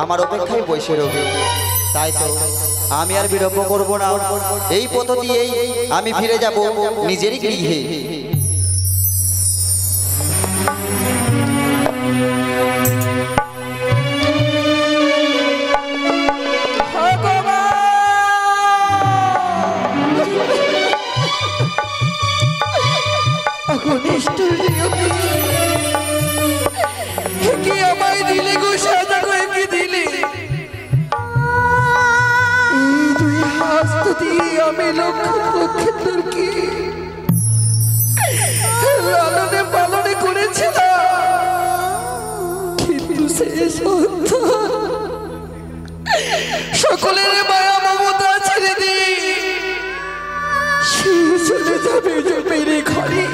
আমার অপেক্ষায় বসে রবে। তাই তো আমি আর বিলম্ব করব না, এই পথ দিয়েই আমি ফিরে যাব নিজের গৃহে। আমায় দিলে গো সাজা করে কি দিলে, তুই হাসত দিয়ে আমি লক্ষ লক্ষের কি লালনে পালনে করেছিলাম, কিন্তু শেষ সকলের মায়া মমতা ছেড়ে দিয়ে সে চলে যাবে মেরে ঘরে।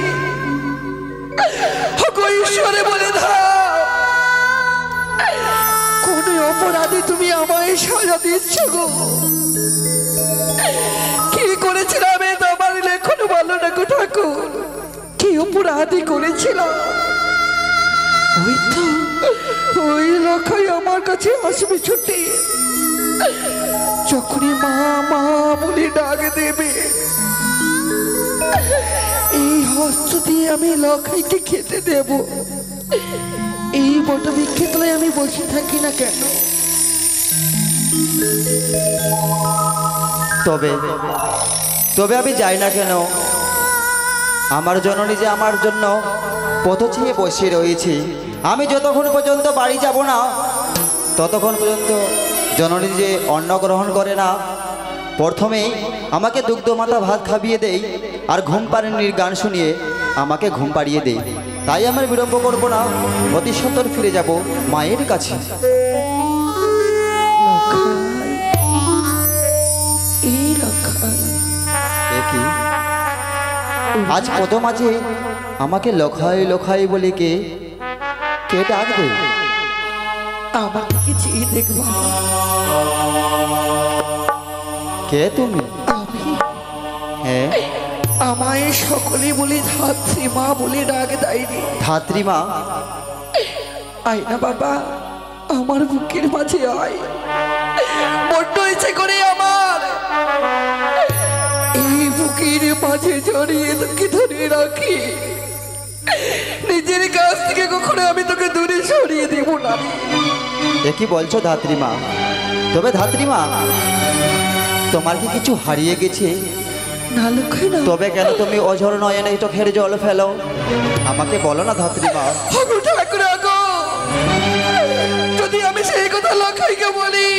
ঈশ্বরে বলে দাও, কোন অপরাধে তুমি আমায় সাজা দিচ্ছ গো? কি করেছিলাম তোমার লেখন বলো না গো ঠাকুর, কি অপরাধী করেছিলাম? ওই তো ওই লক্ষাই আমার কাছে আসবে ছুটে, যখনই মা মা বলে ডাক দেবে, এই হস্ত দিয়ে আমি লখাইকে খেতে দেব। এই বট বৃক্ষের তলায় আমি বসে থাকি না কেন? তবে তবে আমি যাই না কেন? আমার জননী যে আমার জন্য পথ চেয়ে বসে রয়েছে। আমি যতক্ষণ পর্যন্ত বাড়ি যাব না, ততক্ষণ পর্যন্ত জননী যে অন্ন গ্রহণ করে না, প্রথমেই আমাকে দুগ্ধ মাথা ভাত খাবিয়ে দেই, আর ঘুম পাড়ির গান শুনিয়ে আমাকে ঘুম পাড়িয়ে দেই। তাই আমার বিলম্ব করব না, অতি সত্বর ফিরে যাব মায়ের কাছে। আজ প্রথম আছে আমাকে লখাই লখাই বলে কে কে ডাকবে? আমার দিকে চেয়ে দেখব। কে তুমি? হ্যাঁ, আমায় সকলে বলে ধাত্রী মা বলে ডাক দেয়নি। ধাত্রী মা? আয় না বাবা, আমার বুকের মাঝে আয়। বড্ড ইচ্ছে করে আমার এই বুকের মাঝে জড়িয়ে তোকে ধরে রাখি। নিজের কাছ থেকে কখনো আমি তোকে দূরে সরিয়ে দেব না। এ কি বলছো ধাত্রী মা? তবে ধাত্রী মা, তোমার কি কিছু হারিয়ে গেছে? না লক্ষ্য না। তবে কেন তুমি অঝর নয়নে চোখের জল ফেলো? আমাকে বলো না ধাত্রী মা। যদি আমি সেই কথা লক্ষ্যকে বলি,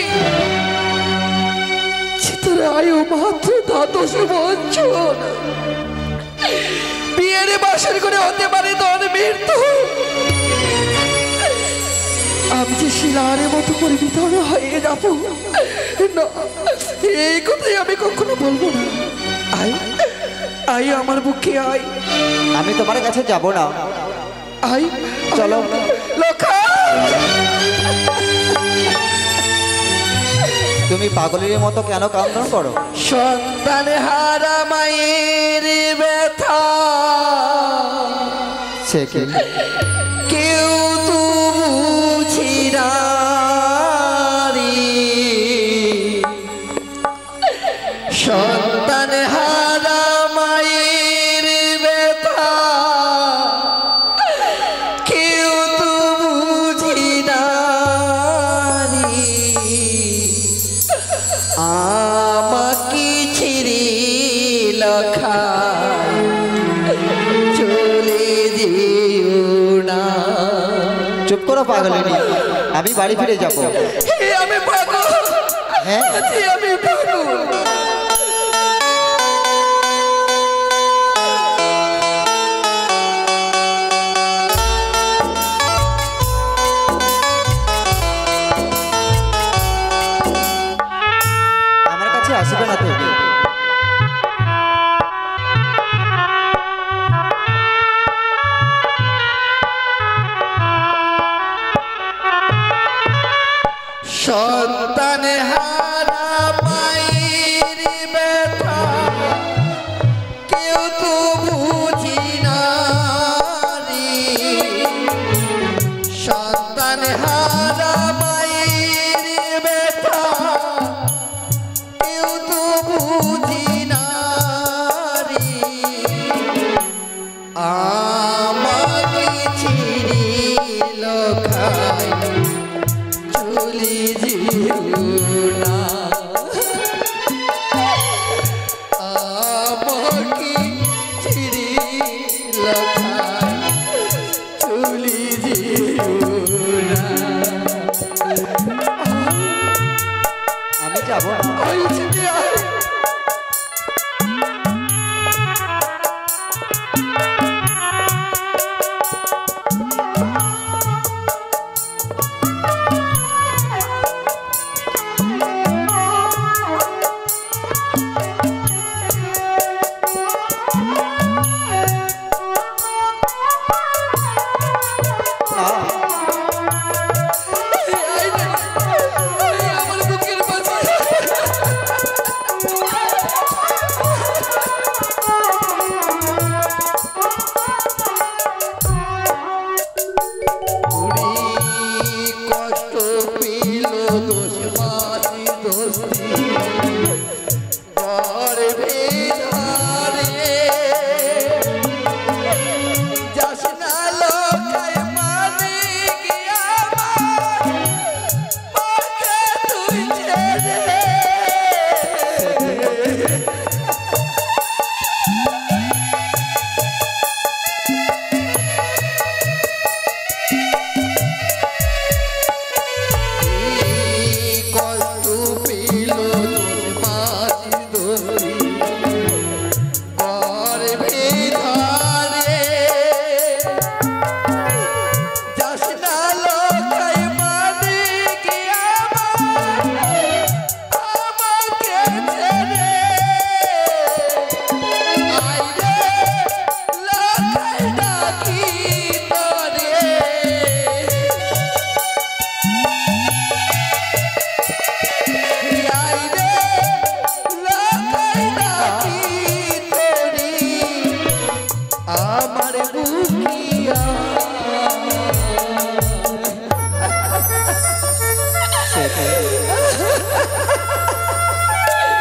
তোর আয়ু মাত্র 10 বছর, বিয়ের বাসর করে হতে পারে তোর মৃত্যু। আমি যে শিলার মতো পরিবর্তিত হয়ে যাব না, এই কথাই আমি কখনো বলবো না। আয় আয় আমার বুকে আয়। আমি তোমার কাছে যাব না। আয় চলো। লক্ষা, তুমি পাগলের মতো কেন কান্দন করো? সন্তান হারা মায়ের ব্যথা সে কি কেউ তো বুঝি না রে। সন্তান হারা মায়ের ব্যথা কেউ তো বুঝি না রে। আমাকে ছেড়ে লখাই চলে যেও না। চুপ করো পাগলিনী, আমি বাড়ি ফিরে যাব। আমি পাগল। হ্যাঁ, আমি পাগল। আমার কাছে আসবে না তুমি। সন্তান হারা মায়ের ব্যথা কেউ তো বুঝি না রে। সন্তান হারা মায়ের যেও না আমাকে ছেড়ে লখাই চলে যেও না আমি যাবো না।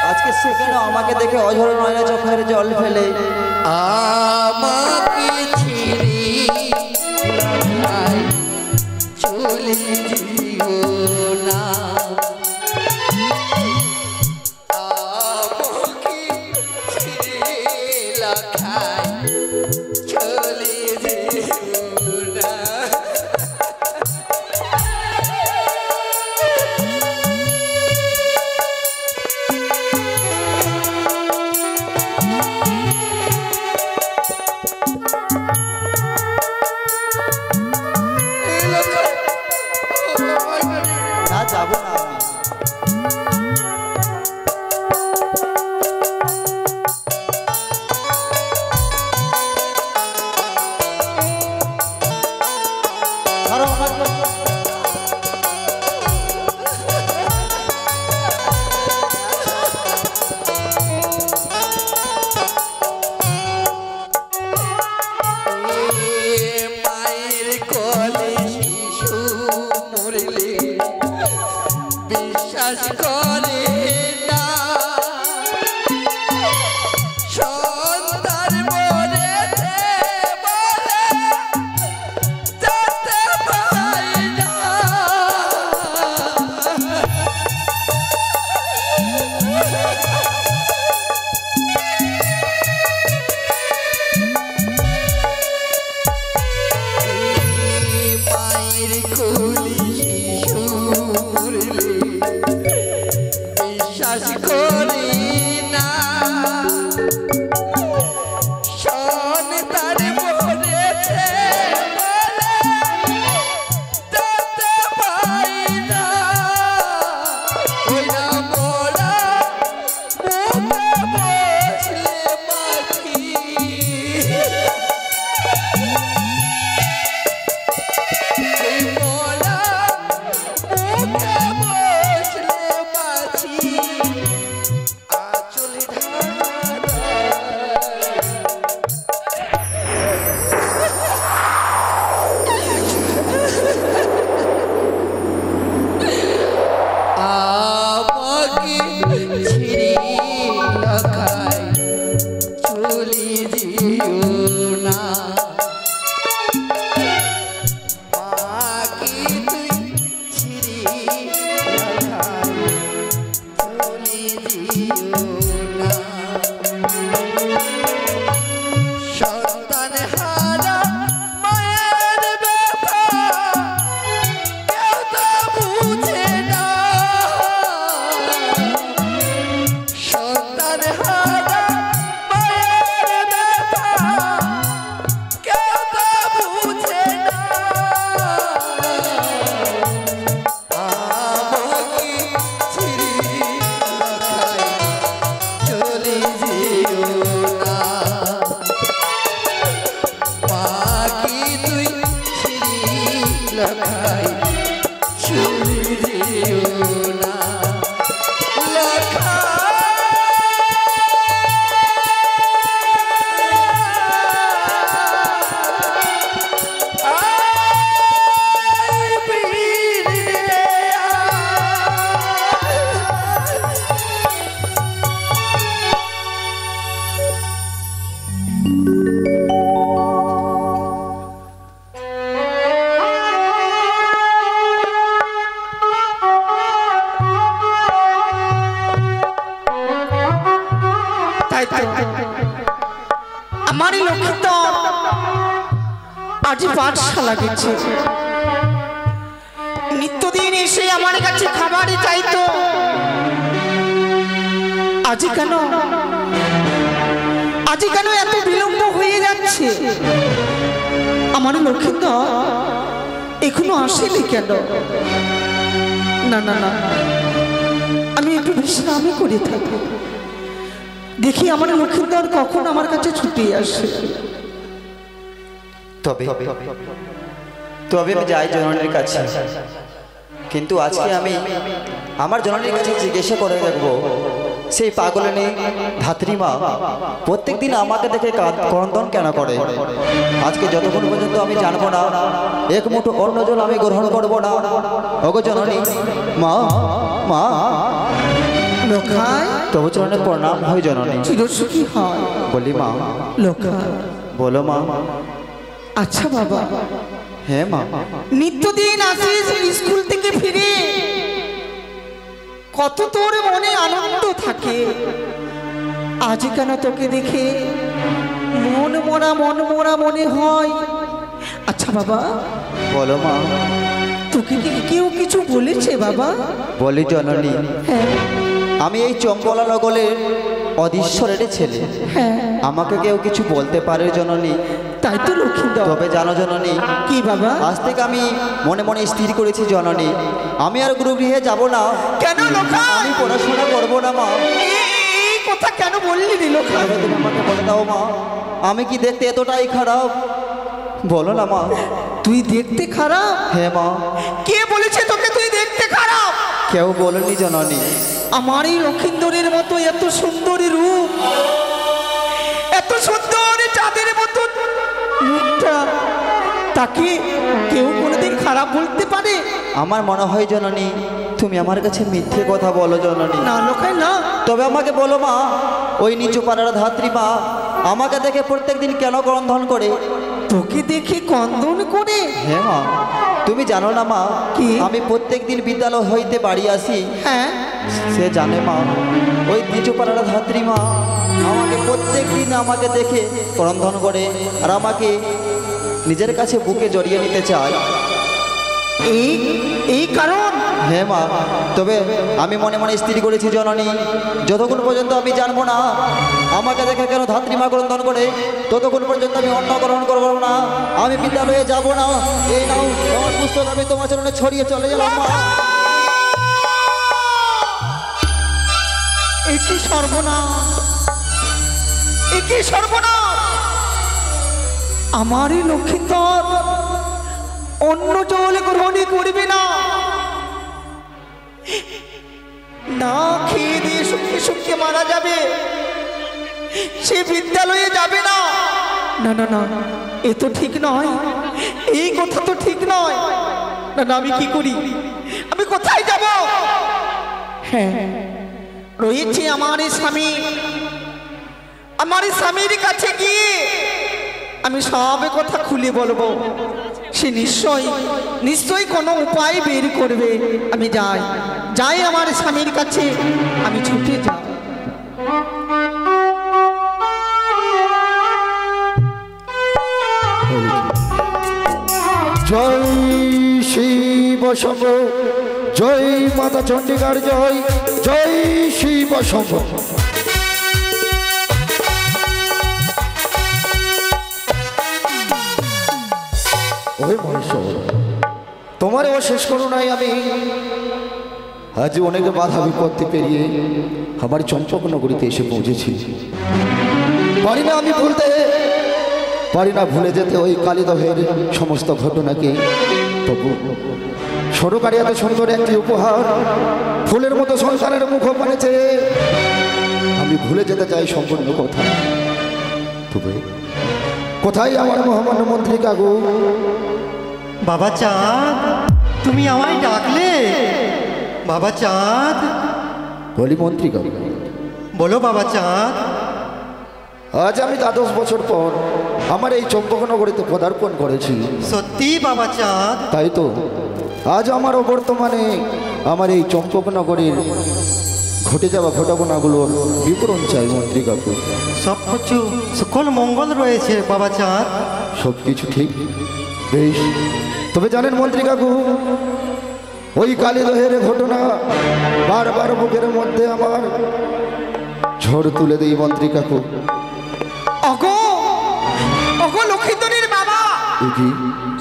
আজকে সে কেন আমাকে দেখে অঝর নয়না চোখের জল ফেলে? আমাকে ছেড়ে চলে যেও না আমাকে ছেড়ে লখাই চলে যেও না না, যাবো না আমি। ছাড়ো আমাকে। মায়ের কোলে শিশু মরলে বিশ্বাস করে না সন্তান মরেছে বলে যেতে পাই না মায়ের কোলে শিশু মরলে বিশ্বাস করি না সন্তান মরেছে বলে যেতে পাই না ওই না মোরা মুখে বসলে মাখি মোরা মুখে বসলে আমারই লক্ষ্মী তো আজ পাঠশালা গেছে, নিত্যদিন এসে আমার কাছে খাবারই চাইতো। আজ কেন এত বিলম্ব হয়ে যাচ্ছে? আমার লক্ষ্মী তো এখনো আসেনি কেন? না না না, আমি একটু বিশ্রামই করে থাকি, দেখি আমার লক্ষ্মীন্দর কখন আমার কাছে ছুটে আসে। তবে তবে আমি যাই জননীর কাছে, কিন্তু আজকে আমি আমার জননীর কাছে জিজ্ঞাসা করে দেখবো সেই পাগলিনী ধাত্রীমা প্রত্যেক দিন আমাকে দেখে ক্রন্দন কেন করে। আজকে যতক্ষণ পর্যন্ত আমি জানবো না, এক মুঠো অন্ন জল আমি গ্রহণ করবো না। ওগো জননী, মা মা লোখাই, তবু চরণে প্রণাম হয় জননী। চিরসুখী হয়। বলি মা। লোখাই, বলো মা। আচ্ছা বাবা। হ্যাঁ মা। নিত্যদিন আসিস স্কুল থেকে ফিরে, কত তোর মনে আনন্দ থাকে, আজ কেন তোকে দেখে মন মরা মনে হয়? আচ্ছা বাবা। বলো মা। তোকে কি কেউ কিছু বলেছে বাবা? বলি জননী, হ্যাঁ, আমি এই চম্পলা নগরের অধীশ্বরের ছেলে। হ্যাঁ, আমাকে কেউ কিছু বলতে পারে জননী? তাই তো লক্ষ্মীন্দর। তবে জানো জননী, কি বাবা? আজ থেকে আমি মনে মনে স্থির করেছি জননী, আমি আর গুরুগৃহে যাব না। কেন লোখাই? আমি পড়াশোনা করবো না মা। এই কথা কেন বললি রে লোখাই? তবে তুমি আমাকে বলে দাও মা, আমি কি দেখতে এতটাই খারাপ? বলো না মা। তুই দেখতে খারাপ? হ্যাঁ মা। কে বলেছে তোকে তুই দেখতে খারাপ? কেউ বলেনি জননী। আমার এই লক্ষিন্দরের মতো এত সুন্দরী রূপ, এত সুন্দর চাঁদের মতো মুখটা, তাকে কেউ কোনোদিন খারাপ বলতে পারে? আমার মনে হয় জননী তুমি আমার কাছে মিথ্যে কথা বলো জননী। না লোখাই না। তবে আমাকে বলো মা, ওই নিচু পাড়ার ধাত্রী মা আমাকে দেখে প্রত্যেকদিন কেন ক্রন্দন করে? তোকে দেখে ক্রন্দন করে? হ্যাঁ মা। তুমি জানো না মা, কি? আমি প্রত্যেকদিন বিদ্যালয় হইতে বাড়ি আসি। হ্যাঁ, সে জানে মা, ওই নিচু পাড়ার ধাত্রী মা আমাকে প্রত্যেকদিন আমাকে দেখে ক্রন্দন করে আর আমাকে নিজের কাছে বুকে জড়িয়ে নিতে চায়। এই কারণ? হ্যাঁ মা। তবে আমি মনে মনে স্থির করেছি জননী, যতক্ষণ পর্যন্ত আমি জানবো না আমাকে দেখে কেন ধাত্রীমা ক্রন্দন করে, ততক্ষণ পর্যন্ত আমি অন্ন গ্রহণ করবো না, আমি বিদ্যালয়ে যাব না। এই নাও আমার পুস্তক, আমি তোমার চরণে ছড়িয়ে চলে গেলাম মা। একই সর্বনাশ, একই সর্বনাশ! আমারই লক্ষ্মীন্দর অন্য জল গ্রহণই করবে না, না খেয়ে দিয়ে শুকিয়ে শুকিয়ে মারা যাবে, সে বিদ্যালয়ে যাবে না। না না না, এ তো ঠিক নয়, এই কথা তো ঠিক নয়। না না, আমি কি করি? আমি কোথায় যাব? হ্যাঁ, রয়েছে আমার স্বামী, আমার স্বামীর কাছে গিয়ে আমি সব কথা খুলে বলবো। সে নিশ্চয়ই কোনো উপায় বের করবে। আমি যাই আমার স্বামীর কাছে, আমি ছুটে যাই। জয় শিব শম্ভ, জয় মাতা চণ্ডীকার, জয় জয় শিব শম্ভ। ওই মহেশ্বর, তোমার অশেষ করুণায় আমি আজ অনেক বাধা বিপত্তি পেরিয়ে আমার চম্পকনগরীতে এসে পৌঁছেছি। পারি না আমি ভুলে যেতে ওই কালীদহের সমস্ত ঘটনাকে। তবু সরকারি এত সুন্দর একটি উপহার, ফুলের মতো সংসারের মুখ বানিয়েছে, আমি ভুলে যেতে চাই সম্পূর্ণ কথা। তবে কোথায় আমার মহামান্য মন্ত্রী কাকু? বাবা চাঁদ, তুমি আমায় ডাকলে? বাবা চাঁদ। বলি মন্ত্রী কাকু। বলো বাবা চাঁদ। আজ আমি 10 বছর পর আমার এই চম্পকনগরীতে পদার্পণ করেছি। সত্যি বাবা চাঁদ? তাই তো আজ আমারও বর্তমানে আমার এই চম্পকনগরীর ঘটে যাওয়া ঘটনাগুলোর বিবরণ চাই মন্ত্রী কাকু। সব কিছু সকল মঙ্গল রয়েছে বাবা চাঁদ। সব কিছু ঠিক, বেশ। তবে জানেন মন্ত্রী কাকু, ওই কালীদহের ঘটনা বারবার মুখের মধ্যে আমার ঝড় তুলে দেই মন্ত্রী কাকু। ওগো লক্ষ্মীধরের বাবা। কি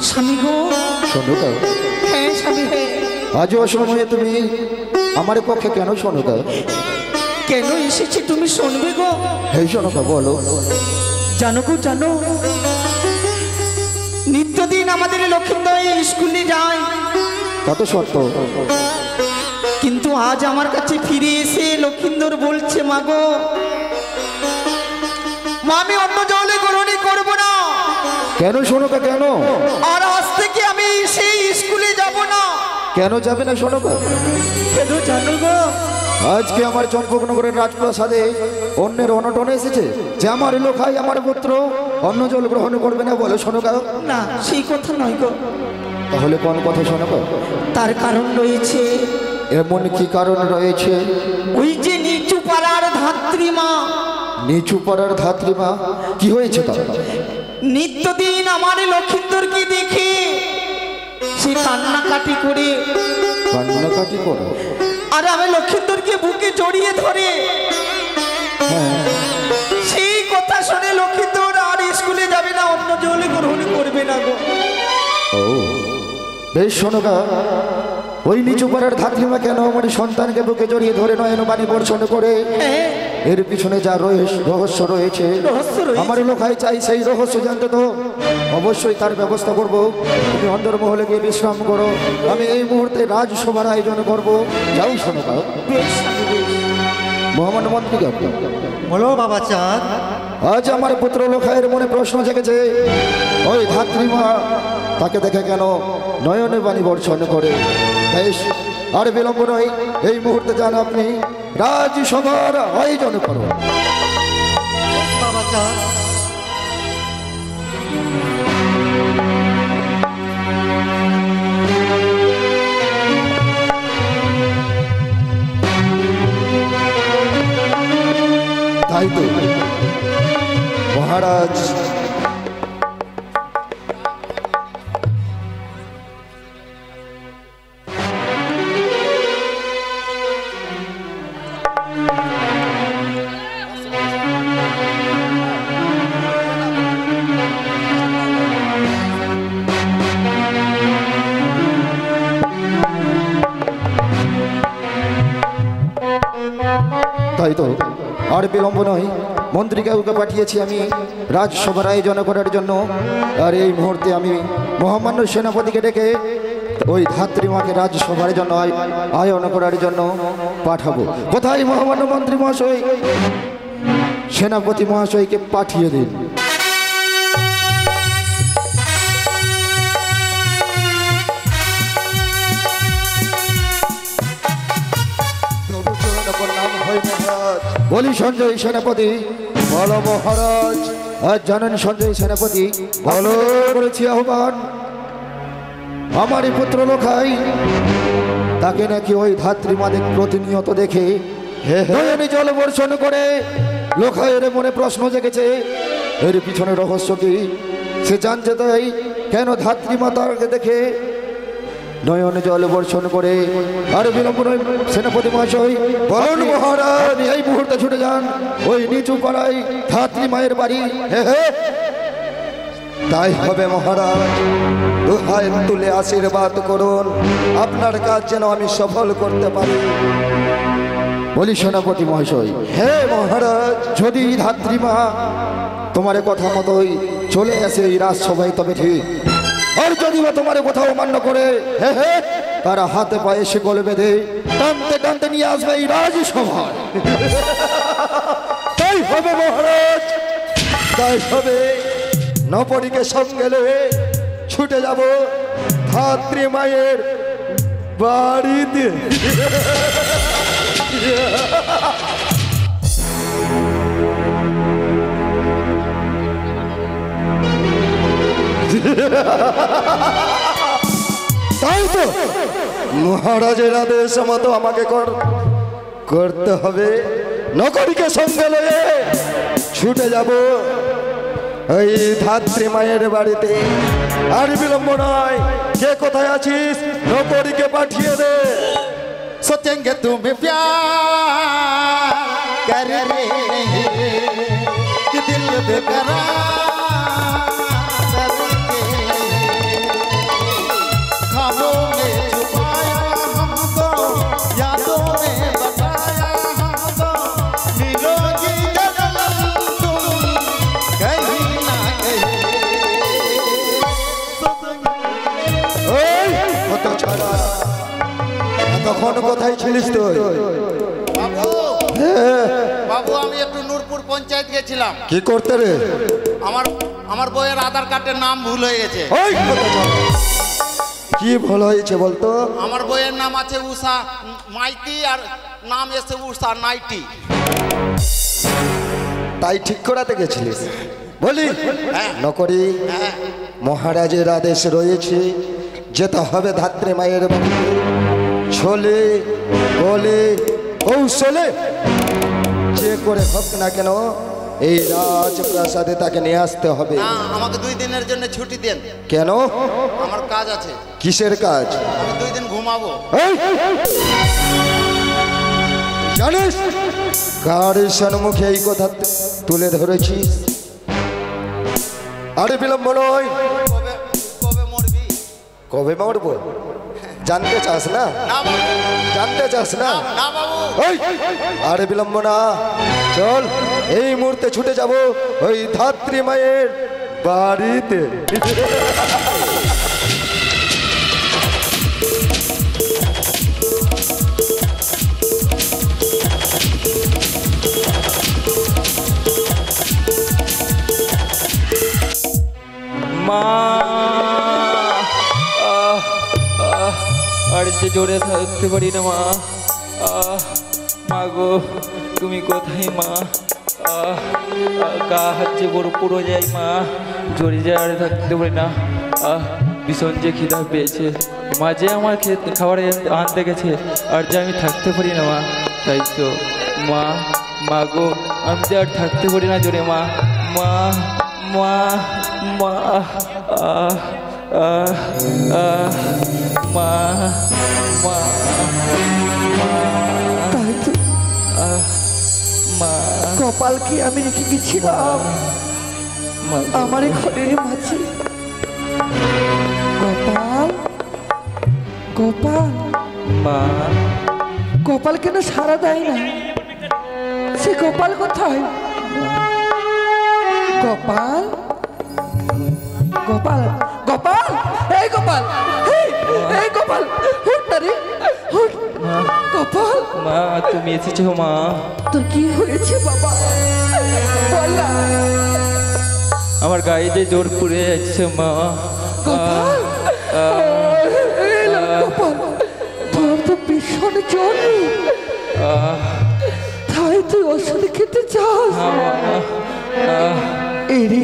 স্বামী গো? শোনো তা। হ্যাঁ স্বামী, হ্যাঁ। আজ অসময়ে তুমি আমার পক্ষে কেন শোনো তা? কেন এসেছি তুমি শুনবে গো? হ্যাঁ শোনো তা, বলো। জানো গো, জানো, নিত্যদিন আমাদের লক্ষ্মীন্দর স্কুলে যায়, তা তো সত্য। কিন্তু আজ আমার কাছে ফিরে এসে লক্ষ্মীন্দর বলছে, মা গো, মা আমি অন্য জলে গ্রহণ করব না। কেন শোনো তা? কেন? আর আজ থেকে আমি সেই স্কুলে যাব না। কেন যাবে না শোনো তা? কেন জানো গো? আজকে আমার চম্পকনগরের রাজপ্রাসাদে অন্যের অনটন এসেছে যে আমার লোকাই আমার পুত্র অন্য জল গ্রহণ করবে না বলে। শোনো গা। না, সেই কথা নয় গো। তাহলে কোন কথা শোনো গা? তার কারণ রয়েছে। এমন কি কারণ রয়েছে? ওই যে নিচু পাড়ার ধাত্রীমা। নিচু পাড়ার ধাত্রীমা? কি হয়েছে তা? নিত্যদিন আমার লক্ষ্মীন্দরকে দেখে সে কান্নাকাটি করে। কান্নাকাটি করো? আর আমি লক্ষ্মীন্দরকে বুকে জড়িয়ে ধরে। সেই কথা শুনে লক্ষ্মীন্দর আর স্কুলে যাবে না, অন্য জলে গ্রহণ করবে না গো। ও বেশ, শোনো গা। ওই নিচু পাড়ার ধাত্রীমা কেন আমার সন্তানকে বুকে জড়িয়ে ধরে নয়ন বাণী বর্ষণ করে? এর পিছনে যা রহস্য রয়েছে আমার লোকাই চাই সেই রহস্য জানতে। তো অবশ্যই তার ব্যবস্থা করব। তুমি অন্দরমহলে গিয়ে বিশ্রাম করো, আমি এই মুহূর্তে রাজসভার আয়োজন করব। যাও শোনো গা। মহামান্য মন্ত্রী কাকু। বলো বাবা চাঁদ। আজ আমার পুত্র লোকায়ের মনে প্রশ্ন জেগেছে, ওই ধাত্রীমা তাকে দেখে কেন নয়নে বাণী বর্ষণ করে? বেশ, আর বিলম্ব নয়, এই মুহূর্তে যান আপনি রাজসভার আয়োজন করো। বাবা চাঁদ। তাই তো মহারাজ। তাই তো আর বিলম্ব নয়, মন্ত্রী কাকুকে পাঠিয়েছি আমি রাজসভার আয়োজন করার জন্য। আর এই মুহূর্তে আমি মহামান্য সেনাপতিকে ডেকে ওই ধাত্রীমাকে রাজসভার জন্য আয়োজন করার জন্য পাঠাবো। কোথায় মহামান্য মন্ত্রী মহাশয়? সেনাপতি মহাশয়কে পাঠিয়ে দিন। বলি সঞ্জয় সেনাপতি, বলো মহারাজ। আজ জানেন সঞ্জয় সেনাপতি ভালো করেছি আহ্বান আমারই পুত্র লোখাই তাকে নাকি ওই ধাত্রীমাদের প্রতিনিয়ত দেখে নয়নে জল বর্ষণ করে লোখাইয়ের মনে প্রশ্ন জেগেছে এর পিছনে রহস্য কি সে জানছে তাই কেন ধাত্রীমাতাকে দেখে নয়নে জল বর্ষণ করে আর বিলম্ব নয় সেনাপতি মহাশয় বলুন মহারাজ এই মুহূর্তে ছুটে যান ওই নিচু পাড়ায় ধাত্রী মায়ের বাড়ি তাই হবে মহারাজ দোহাই তুলে আশীর্বাদ করুন আপনার কাজ যেন আমি সফল করতে পারি বলি সেনাপতি মহাশয় হে মহারাজ যদি ধাত্রীমা তোমার কথা মতোই চলে আসে এই রাজসভায় তবে ঠিক আর যদি বা তোমার কোথাও মান্য করে তারা হাতে পায়ে শিকল বেঁধে টানতে টানতে নিয়ে আসবে এই রাজসভায় তাই হবে মহারাজ তাই হবে নপরীকে সঙ্গে লয়ে ছুটে যাব ধাত্রী মায়ের বাড়িতে তাই তো মহারাজের আদেশ মতো আমাকে করতে হবে নকরীকে সঙ্গে লয়ে ছুটে যাব ওই ধাত্রী মায়ের বাড়িতে আর বিলম্ব নয় কে কোথায় আছিস নকরীকে পাঠিয়ে দে सोचेंगे तुम्हें प्यार कर रहे कि दिल बेकरार करके ख्वाबों में छुपाया हमको यादों में बताया हमको मिलोगी जन्म तुम कहीं ना कहीं ওই কত ছাড়া তখন কোথায় ছিলিস তুই বাবু বাবু আমি একটু নূরপুর পঞ্চায়েত গেছিলাম কি করতে রে আমার বইয়ের আধার কার্ডের নাম ভুল হয়ে গেছে ওই কত ছাড়া। কি ভালো হয়েছে বলতো আমার বইয়ের নাম আছে উষা মাইতি আর নাম এসে উষা নাইটি তাই ঠিক করাতে গেছিলিস বলি হ্যাঁ। নকরি হ্যাঁ মহারাজের আদেশ রয়েছে যেতে হবে ধাত্রী মায়ের বাড়িতে ছোলে বলে কৌশলে যে করে হোক না কেন এই রাজপ্রাসাদে তাকে নিয়ে আসতে হবে না আমাকে 2 দিনের জন্য ছুটি দেন কেন আমার কাজ আছে কিসের কাজ আমি 2 দিন ঘুমাবো এই! জানিস কার সম্মুখে এই কথা তুলে ধরেছিস আরে বিলম্ব নয় কবে কবে মরবি কবে মরবো জানতে চাস না না বাবু জানতে চাস না না বাবু এই! আরে বিলম্ব না চল এই মুহূর্তে ছুটে যাব ওই ধাত্রী মায়ের বাড়িতে মা আর যে জোরে থাকতে পারি না মা মা গো তুমি কোথায় মা গা হাত যে বড় পুরো যাই মা জোরে যায় আর থাকতে পারি না ভীষণ যে খিদা পেয়েছে মা যে আমার খাবার আনতে গেছে আর যে আমি থাকতে পারি না মা তাই তো মা মা গো আমি যে আর থাকতে পারি না জোরে মা মা মা মা মা মা তাই তো মা কপালকে আমি রেখে গেছিলাম মা আমার এই ঘরের মাঝে। গোপাল গোপাল মা গোপাল কেন সারা দেয় না? সে গোপাল কোথায়? গোপাল গোপাল গোপাল এই গোপাল এই গোপাল হুট না রে হুট। গোপাল মা তুমি এসেছো মা তোর কি হয়েছে বাবা বল না। আমার গায়ে যে জোর পুড়ে যাচ্ছে মা গোপাল এই লে গোপাল তোর তো ভীষণ জ্বর তাই তুই ওষুধ খেতে চাস? এরে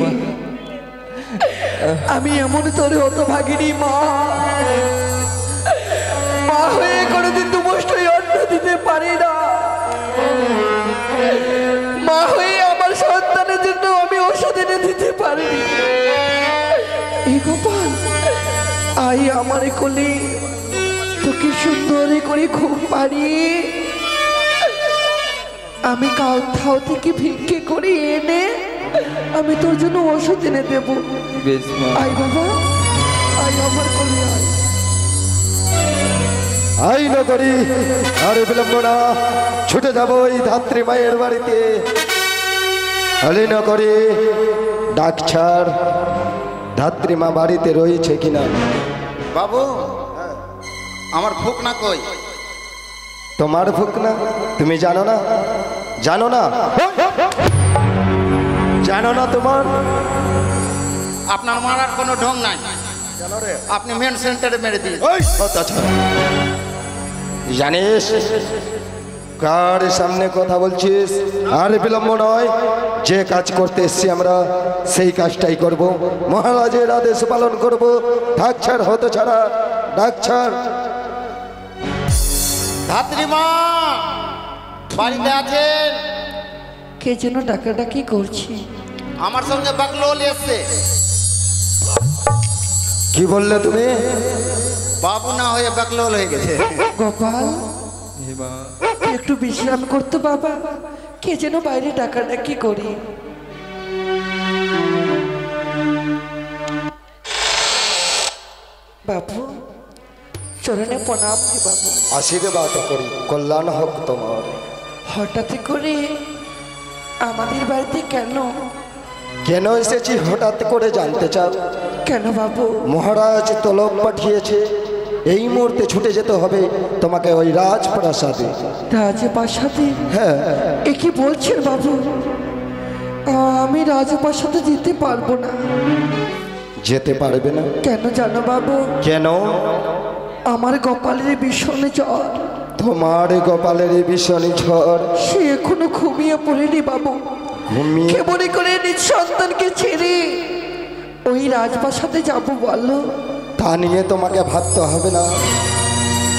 আমি এমন তোরে অত ভাগিনি মা, মা হয়ে কোনোদিন দু মুষ্টি অন্ন দিতে পারি না, মা হয়ে আমার সন্তানের জন্য আমি ওষুধ এনে দিতে পারিনি। এই গোপাল আই আমার কোলে, তোকে সুন্দর করে খুব পারি আমি কোথাও থেকে ভিক্ষে করে এনে আমি তোর জন্য ওষুধ এনে দেবো। বেশ মা। আই বাবা, আই আমার কোলে আয়। আই নগরী আর বিলম্ব না, ছুটে যাবো এই ধাত্রী মায়ের বাড়িতে। আলি নগরী ডাকছাড়, ধাত্রী মা বাড়িতে রয়েছে কিনা। বাবু আমার ফুক না কই? তোমার ফুক না? তুমি জানো না? জানো না? জানো না তোমার? আপনার মারার কোনো ঢং নাই, আপনি মেন সেন্টারে মেরে দিন। জানিস কার সামনে কথা বলছিস? আর বিলম্ব নয়, যে কাজ করতে এসছি আমরা সেই কাজটাই করব, মহারাজের আদেশ পালন করব। ডাকছাড় হতে ছাড়া, ডাকছাড়। ধাত্রীমা বাড়িতে আছেন? কে যেন ডাকাডাকি করছি। আমার সঙ্গে বাকলোল এসছে। কি বললে তুমি? বাবু না হয়ে বাকলোল হয়ে গেছে। গোপাল তুই একটু বিশ্রাম করতো বাবা, কে যেন বাইরে ডাকাডাকি করি। বাবু চরণে প্রণাম রে বাবু। আশীর্বাদ করি, কল্যাণ হোক তোমার। হঠাৎ করে আমাদের বাড়িতে কেন? কেন এসেছি হঠাৎ করে জানতে চাও? কেন বাবু? মহারাজ তলব পাঠিয়েছে, এই মুহূর্তে ছুটে যেতে হবে তোমাকে ওই রাজপ্রাসাদে। রাজপ্রাসাদে? হ্যাঁ। এ কি বলছেন বাবু? আমি রাজপ্রাসাদে যেতে পারবো না। যেতে পারবে না? কেন জানো বাবু? কেন? আমার কপালের ভীষণ জ্বর। তোমার কপালের ভীষণ ঝড়। সে এখনো ঘুমিয়ে পড়েনি বাবু। ঘুমিয়ে? কেমন করে নিজ সন্তানকে ছেড়ে ওই রাজপ্রাসাদে যাবো বলো? তা নিয়ে তোমাকে ভাবতে হবে না,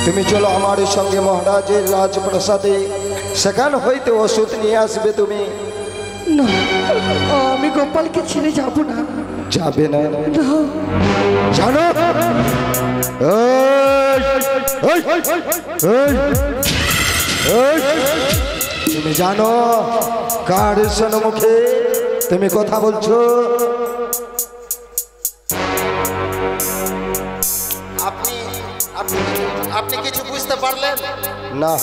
তুমি চলো আমার সঙ্গে মহারাজের রাজপ্রাসাদে, সেখান হইতে ওষুধ নিয়ে আসবে তুমি। না, আমি গোপালকে ছেড়ে যাব না। যাবে না? না। জানো তুমি জানো কার মুখে তুমি কথা বলছো? আপনি আপনি আপনি কিছু বুঝতে পারলেন না।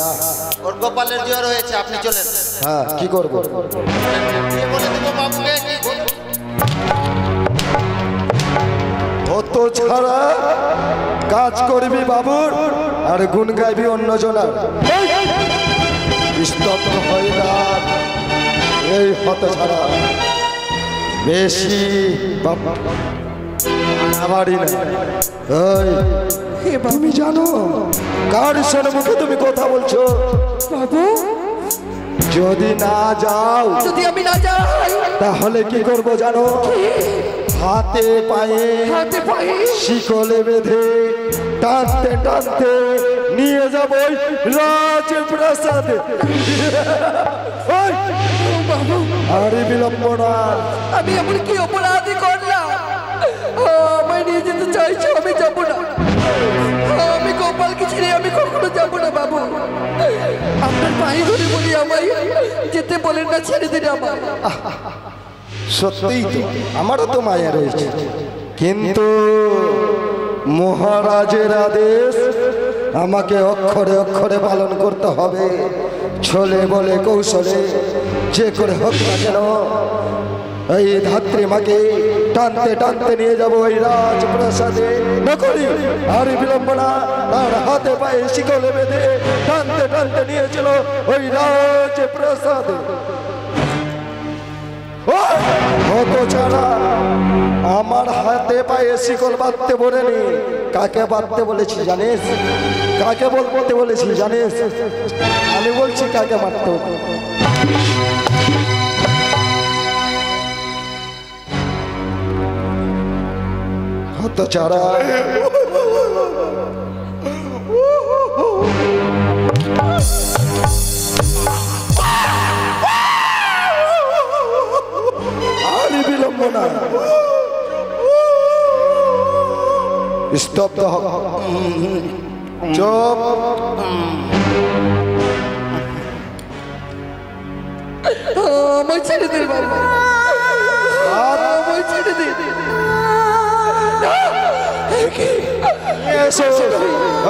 ওর গোপালের জ্বর হয়েছে, আপনি চলেন। হ্যাঁ, কি করব? কি বলে দেবো বাবুকে? কি অত ছাড়া কাজ করবি বাবুর আর গুণ গাইবি অন্য জনার। স্তব্ধ হয় না এই হত ছাড়া, বেশি বাড়ি না। তুমি জানো কার মুখে তুমি কথা বলছো? বাবু যদি না যাও, যদি আমি না যাই তাহলে কি করবো জানো? হাতে পায়ে হাতে পায়ে শিকলে বেঁধে টানতে টানতে নিয়ে যাব রাজপ্রাসাদে। আরে বিলম্ব না। আমি এমন কি অপরাধী করলাম? আমায় নিয়ে যেতে চাইছো, আমি যাবো না। আমি গোপালকে ছেড়ে আমি কখনো যাবো না বাবু। আপনার পায়ে ধরে বলি আমায় যেতে বলেন না, ছেড়ে দিন আমায়। সত্যিই তো আমারও তো মায়া রয়েছে, কিন্তু মহারাজের আদেশ আমাকে অক্ষরে অক্ষরে পালন করতে হবে। ছলে বলে কৌশলে যে করে হোক না কেন এই ধাত্রী মাকে টানতে টানতে নিয়ে যাব ওই রাজপ্রাসাদে। নকরি আর বিলম্ব না, তার হাতে পায়ে শিকলে বেঁধে টানতে টানতে নিয়েছিল ওই রাজপ্রাসাদে। অত ছাড়া আমার হাতে পায়ে শিকল বাঁধতে বলেনি। কাকে বাঁধতে বলেছি জানিস? কাকে বলতে বলেছি জানিস? আমি বলছি কাকে মারতে। হতচারা আর বিলম্ব না, স্তব্ধ হ, চুপ। আমার ছেড়ে দিন বাবু, আমার ছেড়ে দিন। এসো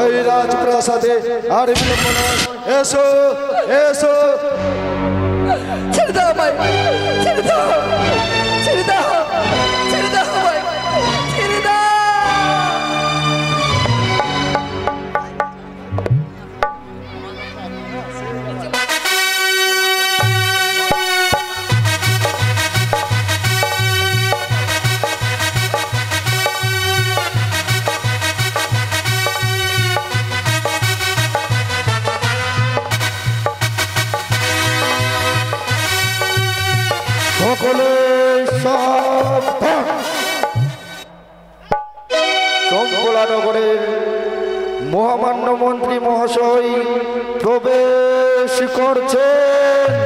ওই রাজপ্রাসাদে, আর বিলম্ব না, এসো এসো। ছেড়ে দাও আমায়, ছেড়ে দাও, ছেড়ে দাও, ছেড়ে দাও আমায়, ছেড়ে দাও। সকলে সাবধান। চম্পলা নগরের মহামান্য মন্ত্রী মহাশয় প্রবেশ করছেন।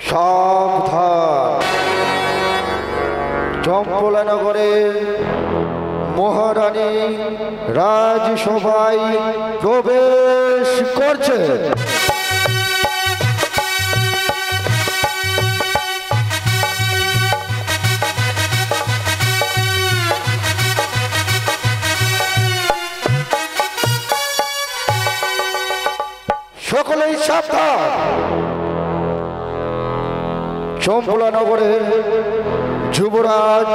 সাবধান। চম্পলা নগরের মহারানী রাজসভায় প্রবেশ করছে। সকলেই সাবধান। চম্পলা নগরের যুবরাজ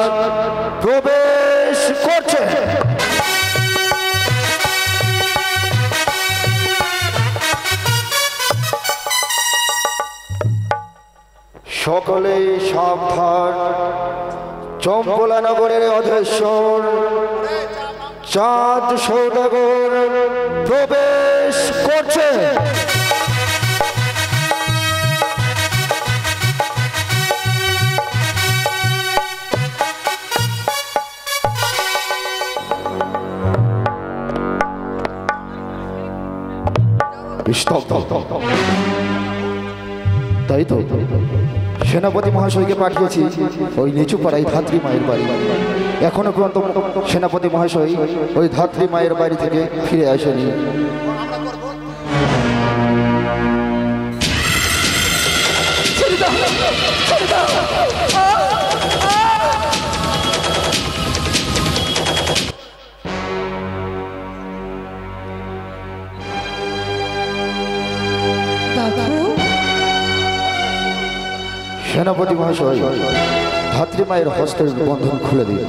প্রবেশ করছে। সকলেই সাবধান। চম্পলা নগরের অধীশ্বর চাঁদ সৌদাগর প্রবেশ করছে। তাই তো সেনাপতি মহাশয়কে পাঠিয়েছি ওই নিচু পাড়ায় ধাত্রী মায়ের বাড়ি। এখনো পর্যন্ত সেনাপতি মহাশয় ওই ধাত্রী মায়ের বাড়ি থেকে ফিরে আসেনি। ছেড়ে দাও, ছেড়ে দাও। বাবু, সেনাপতি মহাশয় ধাত্রী মায়ের হস্তের বন্ধন খুলে দিন।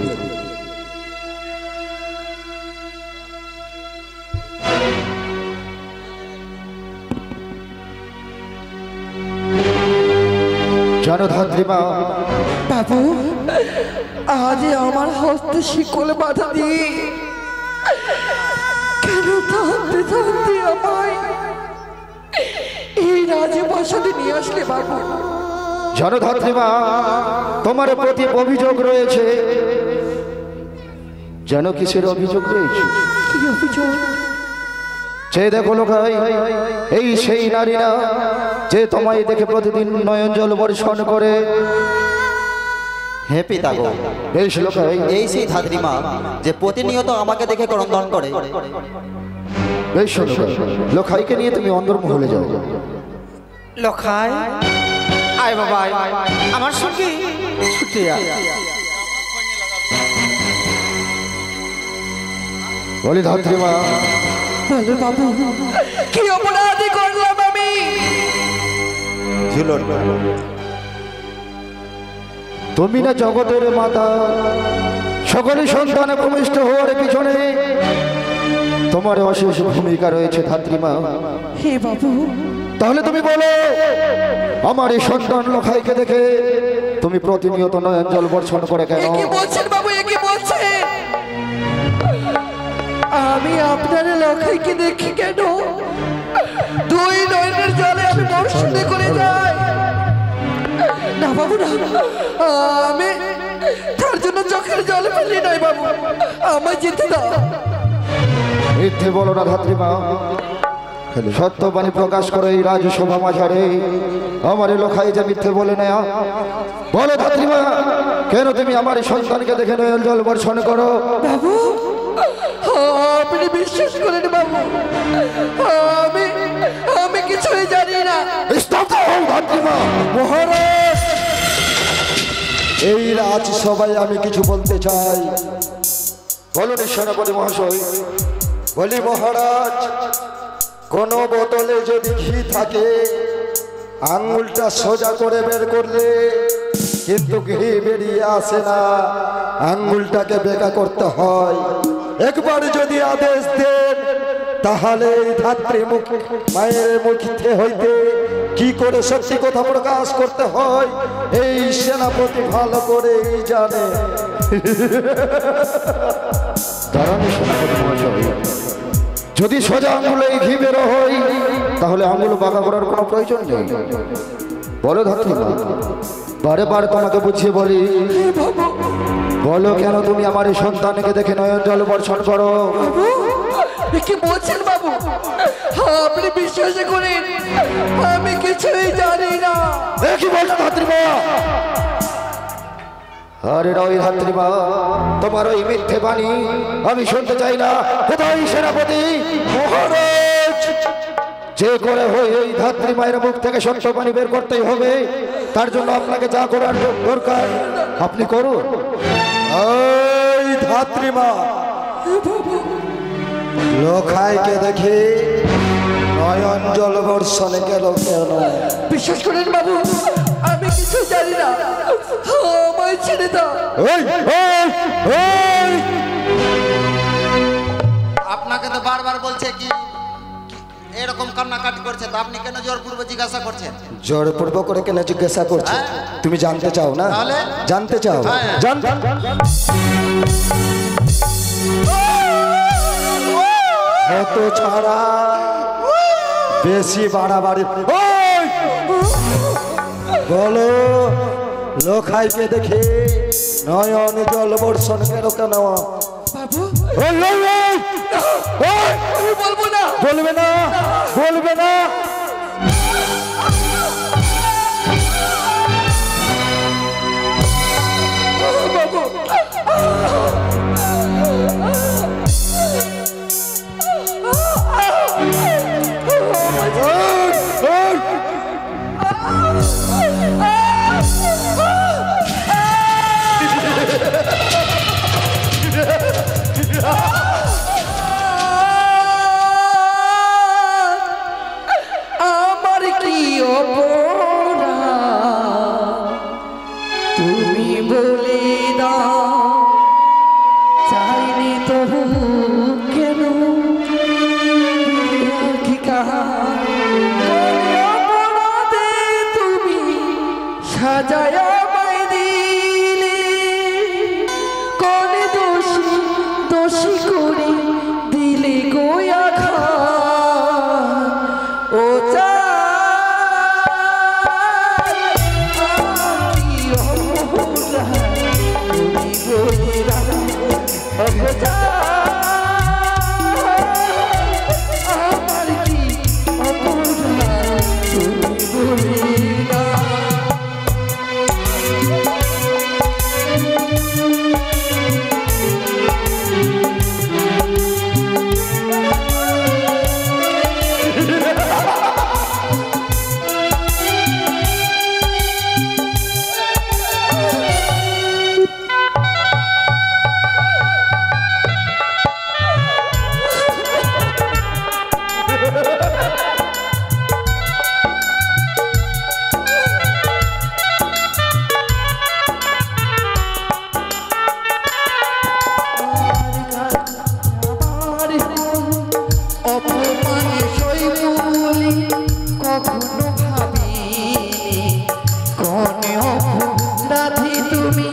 জানো ধাত্রীমা, বাবু, আজ আমার হস্তে শিকল বাধা দিয়ে কেন থামতে থামতে আমায় এই রাজপ্রাসাদে নিয়ে আসলে বাবু? জানো ধাত্রীমা, তোমার প্রতি অভিযোগ রয়েছে। জানো কিসের অভিযোগ রয়েছে? কি অভিযোগ? যে দেখো লোকাই, এই সেই নারী না যে তোমায় দেখে প্রতিদিন নয়ন জল বর্ষণ করে? হে পিতা গো, বেশ লোকাই, এই সেই ধাত্রীমা যে প্রতিনিয়ত আমাকে দেখে ক্রন্দন করে। বেশ লোকাইকে নিয়ে তুমি অন্দরমহলে যাও। লখাই, আয় বাবা আয়, আমার সঙ্গে ছুটে আয়। বলি ধাত্রীমা, বলো বাবু, কি অপরাধী করলাম আমি? ঝুলন, তুমি না জগতের মাতা, সকলে সন্তানে ভূমিষ্ঠ হওয়ার পিছনে তোমার অশেষ ভূমিকা রয়েছে ধাত্রীমা। হে বাবু, তাহলে তুমি বলো, আমার এই সন্তান লোখাইকে দেখে তুমি প্রতিনিয়ত নয়ন জল বর্ষণ করে কেন? কি বলছেন বাবু, কি বলছেন? আমি আপনার লখাইকে দেখি কেন দুই সঙ্গে করে যায় না বাবু না, আমি তার জন্য চোখের জল ফেলি নাই বাবু, আমায় যেতে দাও। মিথ্যে বলো না ধাত্রীমা, সত্যবাণী প্রকাশ করে এই রাজসভা মাঝারে আমার লোখাই যে মিথ্যে বলে না। বলো ধাত্রীমা, কেন তুমি আমার এই সন্তানকে দেখে নয়ন জল বর্ষণ করো? বাবু আপনি বিশ্বাস করেন বাবু, আমি কিছুই জানি না। স্তব্ধ হও ধাত্রীমা। মহারাজ, এই রাজসভায় আমি কিছু বলতে চাই। বলুন সেনাপতি মহাশয়। বলি মহারাজ, কোন বোতলে যদি ঘি থাকে আঙুলটা সোজা করে বের করলে কিন্তু ঘি বেরিয়ে আসে না, আঙুলটাকে বেঁকা করতে হয়। একবার যদি আদেশ দেন তাহলে এই ধাত্রী মুখ মায়ের মুখে হইতে কি করে সত্যি কথা প্রকাশ করতে হয় এই সেনাপতি ভালো করেই জানে। দাঁড়ান সেনাপতি মহাশয়, যদি সোজা আঙুলে ঘি বেরো হয় তাহলে আঙুল বাঁকা করার কোনো প্রয়োজন নেই। বলো ধাত্রীমা, বারে বার তোমাকে বুঝিয়ে বলি, বলো কেন তুমি আমার এই সন্তানকে দেখে নয়ন জল বর্ষণ করো? কি বলছেন বাবু, আপনি বিশ্বাস করেন আমি কিছুই জানি না। কি বলছো ধাত্রীমা? আরে ওই ধাত্রীমা, তোমার ওই মিথ্যে বাণী আমি শুনতে চাই না। কোথায় সেনাপতি মহারাজ? যে করে হয়ে এই ধাত্রী মায়ের মুখ থেকে সত্য পানি বের করতেই হবে, তার জন্য আপনাকে যা করার দরকার আপনি করুন। এই ধাত্রীমা, লোখাইকে দেখে নয়ন জল বর্ষণে গেল কেন? বিশ্বাস করেন বাবু, আমি কিছু জানি না, আমায় ছেড়ে দাও। আপনাকে তো বারবার বলছে কি এরকম কান্নাকাটি করছে, তো আপনি কেন জোরপূর্বক জিজ্ঞাসা করছেন? জোরপূর্বক করে কেন জিজ্ঞাসা করছে? তুমি জানতে চাও না? তাহলে? জানতে চাও? হ্যাঁ। এত ছাড়া বেশি বাড়াবাড়ি। ওই! বলো, লোখাইকে দেখে নয়ন জল বর্ষণ কেন কেন? বাবু ওই, ওই, ওই! ওই! আমি বলবো না। বলবে না, বলবে না। আমার কি অপরাধ তুমি বলে দাও, চাইনি তবু কেন অপরাধে তুমি সাজায় আমায় দিলে, কোন দোষী দোষী করে দিলে গোয়া খা। ও আমার কি অপরাধ তুমি বলে দাও। অপমানে সইব বলে কখনো ভাবিনি, কোন অপরাধী তুমি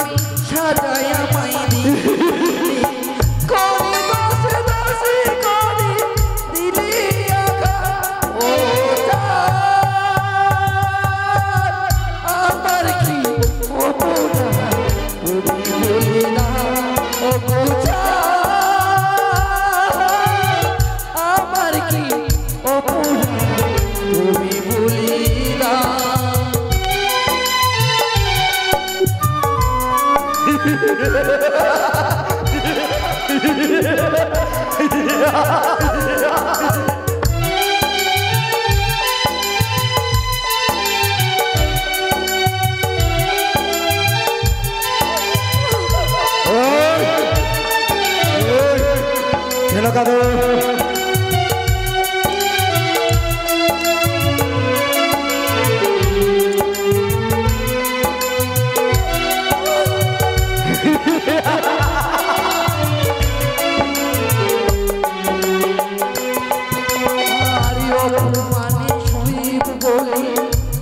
সাজায় আমায় দিলে, কোন দোষে দোষী করে দিলে আঘাত। ও বলে দাও ও গোচা আমার কি অপরাধ তুমি বলে দাও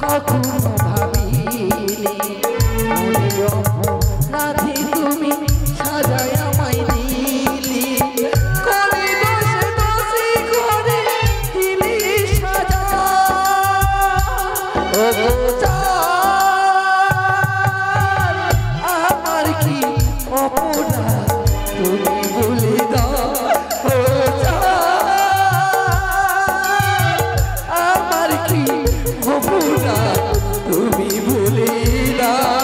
কখনো ভাবিনি মনে রাধে তুমি সাজায় আমায় দিলি করে দোষে দোষী করে দিলি সাজা ও গোচা আমার কি অপরাধ তুমি বলে দাও ও গোচা আমার কি অপরাধ তুমি বলে দাও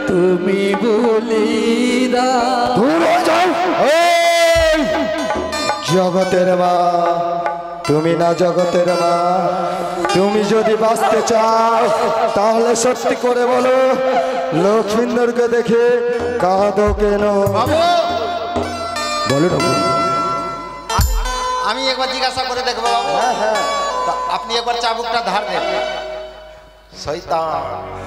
তুমি বলে দাও জগতের মা তুমি না জগতের মা তুমি যদি বাঁচতে চাও তাহলে সত্যি করে বলো লক্ষ্মীন্দরকে দেখে কাঁদো কেন বলো না আমি একবার জিজ্ঞাসা করে দেখবো বাবু তা আপনি একবার চাবুকটা ধার দেন শয়তান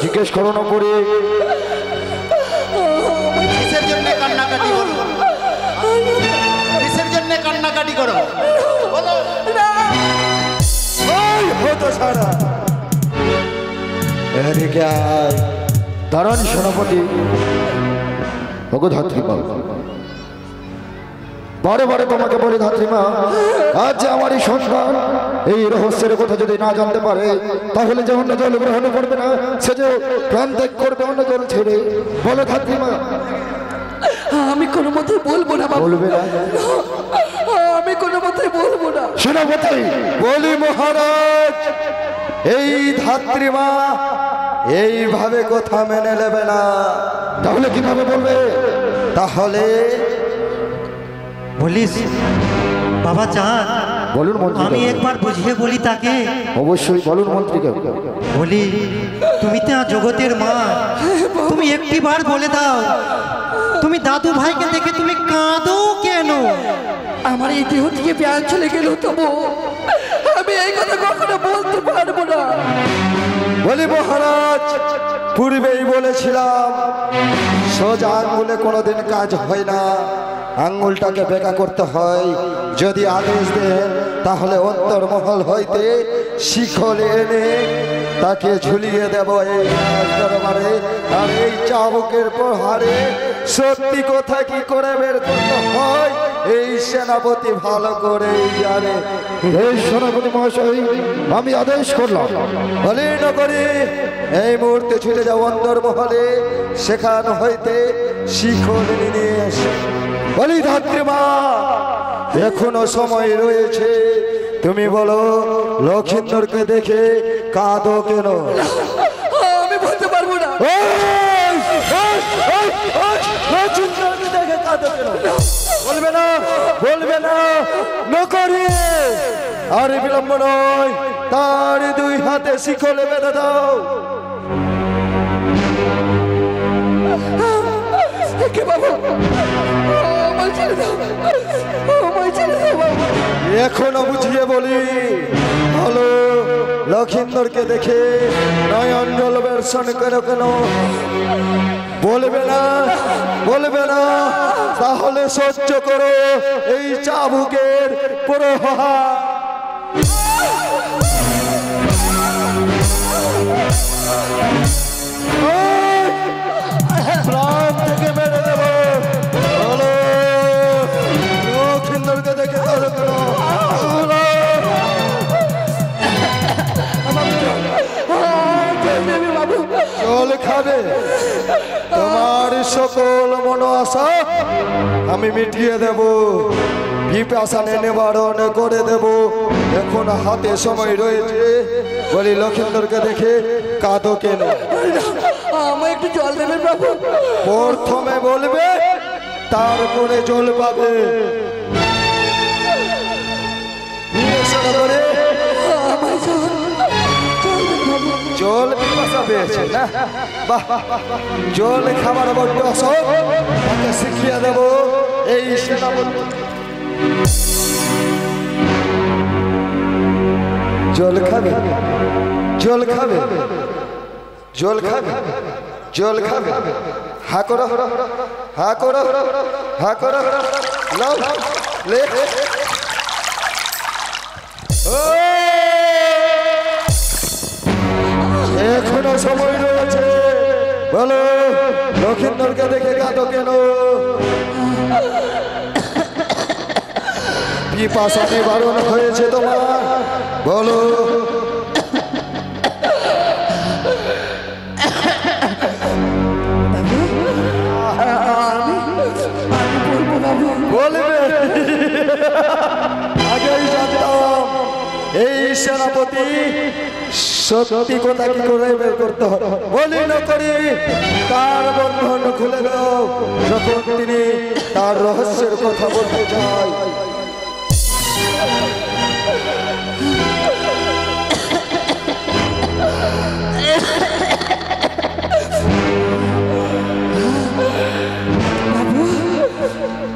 জিজ্ঞেস করো না করে কিসের জন্য কান্নাকাটি করো কিসের জন্য কান্নাকাটি করো বলো হতো সারা এদিকে আয় দাঁড়ান সেনাপতি ওগো ধাত্রীমা বারে বারে তোমাকে বলি ধাত্রীমা আজ যে আমার এই সন্তান এই রহস্যের কথা যদি না জানতে পারে তাহলে যে অন্য জল গ্রহণ করবে না সে যে প্রাণ ত্যাগ করবে অন্য জল ছেড়ে বলো ধাত্রীমা আমি কোনো মতে বলবো না বাবা বলবে না আমি কোনো মতে বলবো না সেনাপতি বলি মহারাজ এই ধাত্রীমা এইভাবে কথা মেনে নেবে না তাহলে কিভাবে বলবে তাহলে বলিস বাবা চাঁদ বলুন মন্ত্রী আমি একবার বুঝিয়ে বলি তাকে। অবশ্যই বলুন মন্ত্রীকে। বলি তুমি তো জগতের মা, তুমি একটিবার বলে দাও, তুমি দাদু ভাইকে দেখে তুমি কাঁদো কেন? আমার এই দেহ থেকে প্রাণ চলে গেল, তবু আমি এই কথা কখনো বলতে পারবো না। বলি মহারাজ, পূর্বেই বলেছিলাম সোজা আঙ্গুলে কোনোদিন কাজ হয় না, আঙ্গুলটাকে বেঁকা করতে হয়। যদি আদেশ দেন তাহলে অন্তর্মহল হইতে শিখল এনে তাকে ঝুলিয়ে দেব এই দরবারে। আর এই চাবুকের প্রহারে সত্যি কথা কি করে বের করতে হয় এই সেনাপতি ভালো করেই জানে। এই সেনাপতি মহাশয়, আমি আদেশ করলাম বলি নগরী এই মুহূর্তে ছুটে যাও অন্তর্মহলে, সেখান হইতে শিখল নিয়ে এসে। বলি ধাত্রীমা, এখনো সময় রয়েছে, তুমি বলো লক্ষিন্দরকে দেখে কাঁদো কেন? আমি বলতে পারবো না। লক্ষিন্দরকে দেখে কাঁদো কেন? বলবে না, বলবে না নকরি। আর বিলম্ব নয়, তার দুই হাতে শিকলে বেঁধে দাও। কে বাবা, আমার ছেড়ে দাও, আমার ছেড়ে দাও বাবা। এখনো বুঝিয়ে বলি, বলো লক্ষিন্দরকে দেখে নয়ন জল বর্ষণ কেন কেন? বলবে না, বলবে না, তাহলে সহ্য করো এই চাবুকের প্রহার। প্রাণ থেকে মেরে দেব। বলো লক্ষিন্দরকে দেখে কাঁদো কেন? বলো। জল খাবে? তোমার সকল মন আশা আমি মিটিয়ে দেব, পিপাসা নিবারণ করে দেব। এখন হাতে সময় রয়েছে, বলি লক্ষিন্দরকে দেখে কাঁদো কেন? আমার একটু জল দেবেন বাবু। প্রথমে বলবে, তারপরে জল পাবে। নিয়ে এসো নগরে। আমার জল, জল দেন বাবু। জল পিপাসা পেয়েছে না? বাহ, জল খাবার বড্ড শখ, তাকে শিখিয়ে দেব এই সেনাপতি। জল খাবে, জল খাবে, জল খাবে, জল খাবে। হা করো, হা করো, হা করো, নাও, লে। এখনো সময় রয়েছে, বলো লক্ষিন্দরকে দেখে কাঁদো কেন? পিপাসা নিবারণ হয়েছে তোমার? বলো। বলবে, আগেই জানতাম এই সেনাপতি সত্যি কথা কি করে বের করতে হবে। বলি না করি, তার বন্ধন খুলে দাও যখন তিনি তার রহস্যের কথা বলতে চায়।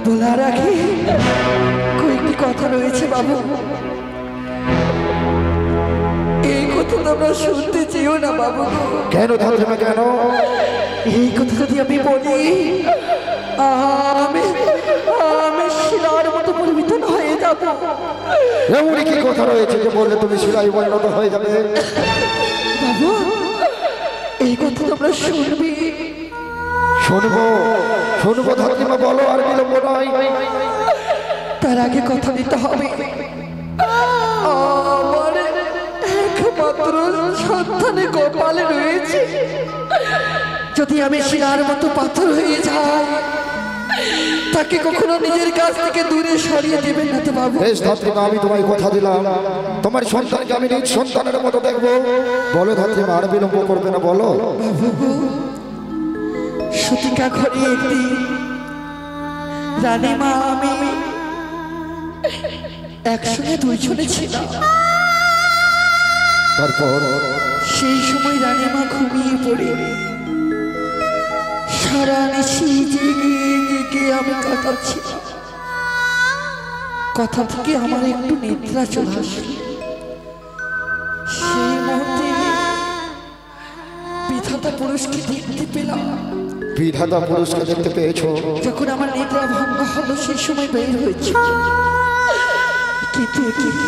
বলা রাখি, কয়েকটি কথা রয়েছে বাবু, এই কথা তোমরা শুনতে চেয়েও না বাবু। কেন ধাত্রীমা, কেন? এই কথা যদি আমি বলি, আমি আমি শিলার মতো পরিবর্তন হয়ে যাব। এমনই কি কথা রয়েছে যে বললে তুমি শিলায় পরিণত হয়ে যাবে? বাবু, এই কথা তোমরা শুনবি? শুনবো, শুনবো ধাত্রীমা, বলো, আর বিলম্ব নয়। তার আগে কথা দিতে হবে, আমার একমাত্র সন্তানে কপালে রয়েছে। যদি আমি শিলার মতো পাথর হয়ে যাই, তাকে কখনো নিজের কাছ থেকে দূরে সরিয়ে দেবেন না তো বাবু? বেশ ধাত্রীমা, আমি তোমায় কথা দিলাম, তোমার সন্তানকে আমি নিজ সন্তানের মতো দেখবো। বলো ধাত্রীমা, আর বিলম্ব করবে না, বলো। সতিকা ঘরে একদিন রানীমা আমি একসঙ্গে দুইজনে ছিলাম। তারপর সেই সময় রানীমা ঘুমিয়ে পড়ে সারা নিশি জেগে জেগে আমি কাটাচ্ছি। কথা থেকে আমার একটু নিদ্রা চলে আসে। সেই মুহূর্তে বিধাতা পুরুষকে দেখতে পেলাম। বিধাতা পুরুষকে দেখতে পেয়েছো? যখন আমার নিদ্রা ভঙ্গ হলো সেই সময় বের হয়েছে। কিন্তু কেন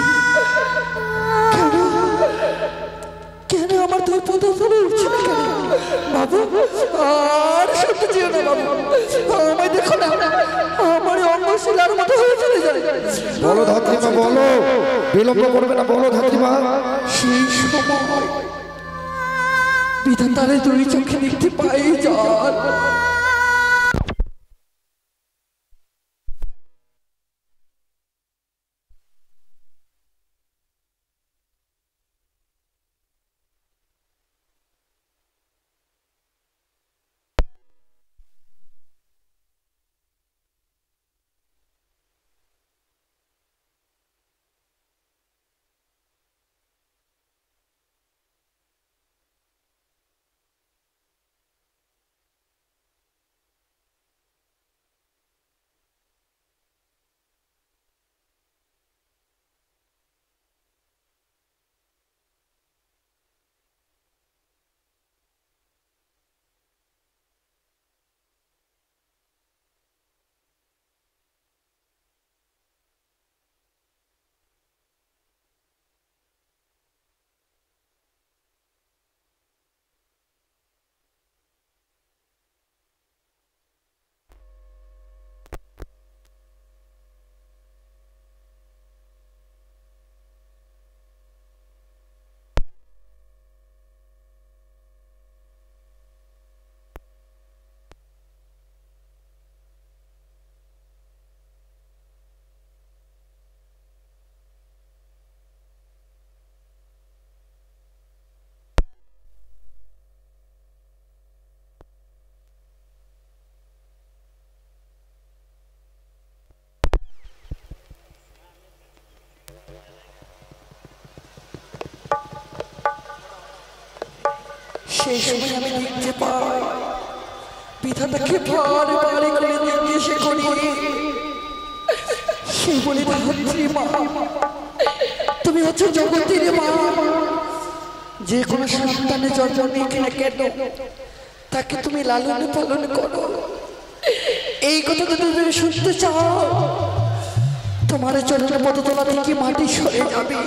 কেন আমার দুই পদ ধরে উঠছে না কেন? বাবু আর শুনতে চেয়েও না বাবু, আমায় দেখো না, আমার অঙ্গ শিলার মতো হয়ে চলে যায়। বলো ধাত্রীমা বলো, বিলম্ব করবে না, বলো ধাত্রীমা। সেই সময় বিধাতারে দুই চোখে দেখতে পাই যান। সেই সময় আমি দেখতে পাই বিধাতাকে বারে বারে করে জিজ্ঞেস করি, সে বলে ধাত্রী মা, তুমি হচ্ছে জগতের মা, যে কোনো সন্তানের জন্ম নিক না কেন তাকে তুমি লালন পালন করো। এই কথা যদি তুমি শুনতে চাও তোমার চরণের পদতলা থেকে মাটি সরে যাবে।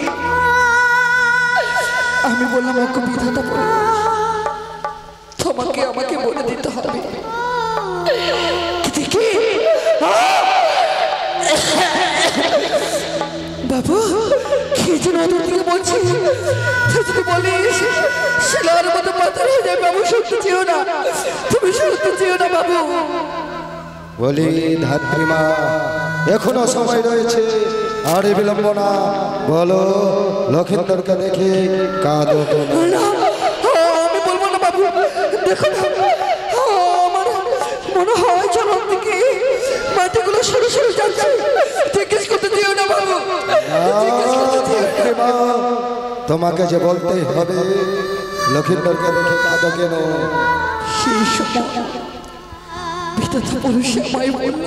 আমি বললাম ওকে বিধাতা বলে তোমাকে আমাকে বলে দিতে হবে। বাবু কি যেন ওদের দিকে বলছি, যদি বলিস শিলার মতো পাথর হয়ে যায়। বাবু শুনতে চেয়েও না, তুমি শুনতে চেয়েও না বাবু। বলি ধাত্রীমা এখনো সময় রয়েছে, আর বিলম্ব না, বলো লক্ষিন্দরকে দেখে কাঁদো কেন? আমি বলবো না বাবু, দেখো না আমার মনে হয় চরণ থেকে মাটিগুলো সরে সরে যাচ্ছে। জিজ্ঞেস করতে দিও না বাবু, ধাত্রীমা তোমাকে যে বলতে হবে লক্ষিন্দরকে দেখে কাঁদো কেন? সেই সময় বিধাতা পুরুষ আমায় বলল,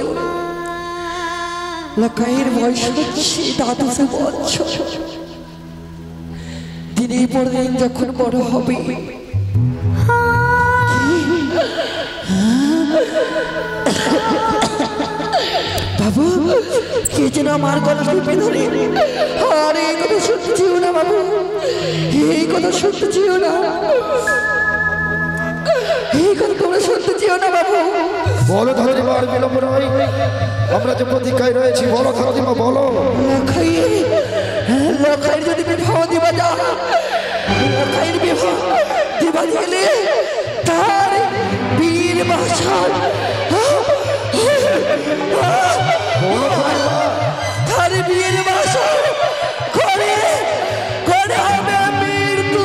লকাইয়ের বয়স হচ্ছে দাদু বছর, দিনের পর দিন যখন বড় হবে বাবু কে যেন আমার গলা টিপে ধরে, আর এই কথা শুনতে চেয়েও না বাবু, এই কথা শুনতে চেয়েও না, এই কথা তোমরা শুনতে চেয়েও না বাবু। বলো ধাত্রীমা, আর বিলম্ব নয়, আমরা যে প্রতীক্ষায় রয়েছি, বলো ধাত্রীমা বলো। লখাইয়ের যদি বিবাহ দিবা যা, লখাইয়ের বিবাহ দিবা গেলে তার বীর বাসার তার বীর বাসার ঘরে ঘরে হবে মৃত্যু।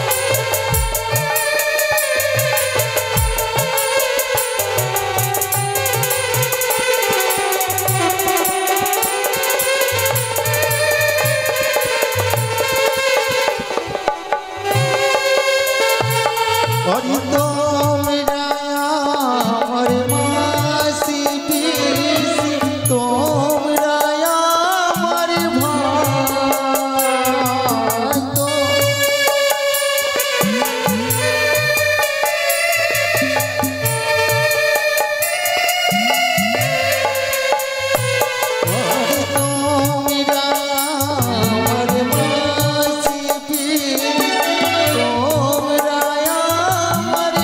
রে ওরে তোমরা আমার মাসি পিসি তোমরা আমার ভাই তো তোমরা আমার মাসি পিসি তোমরা আমার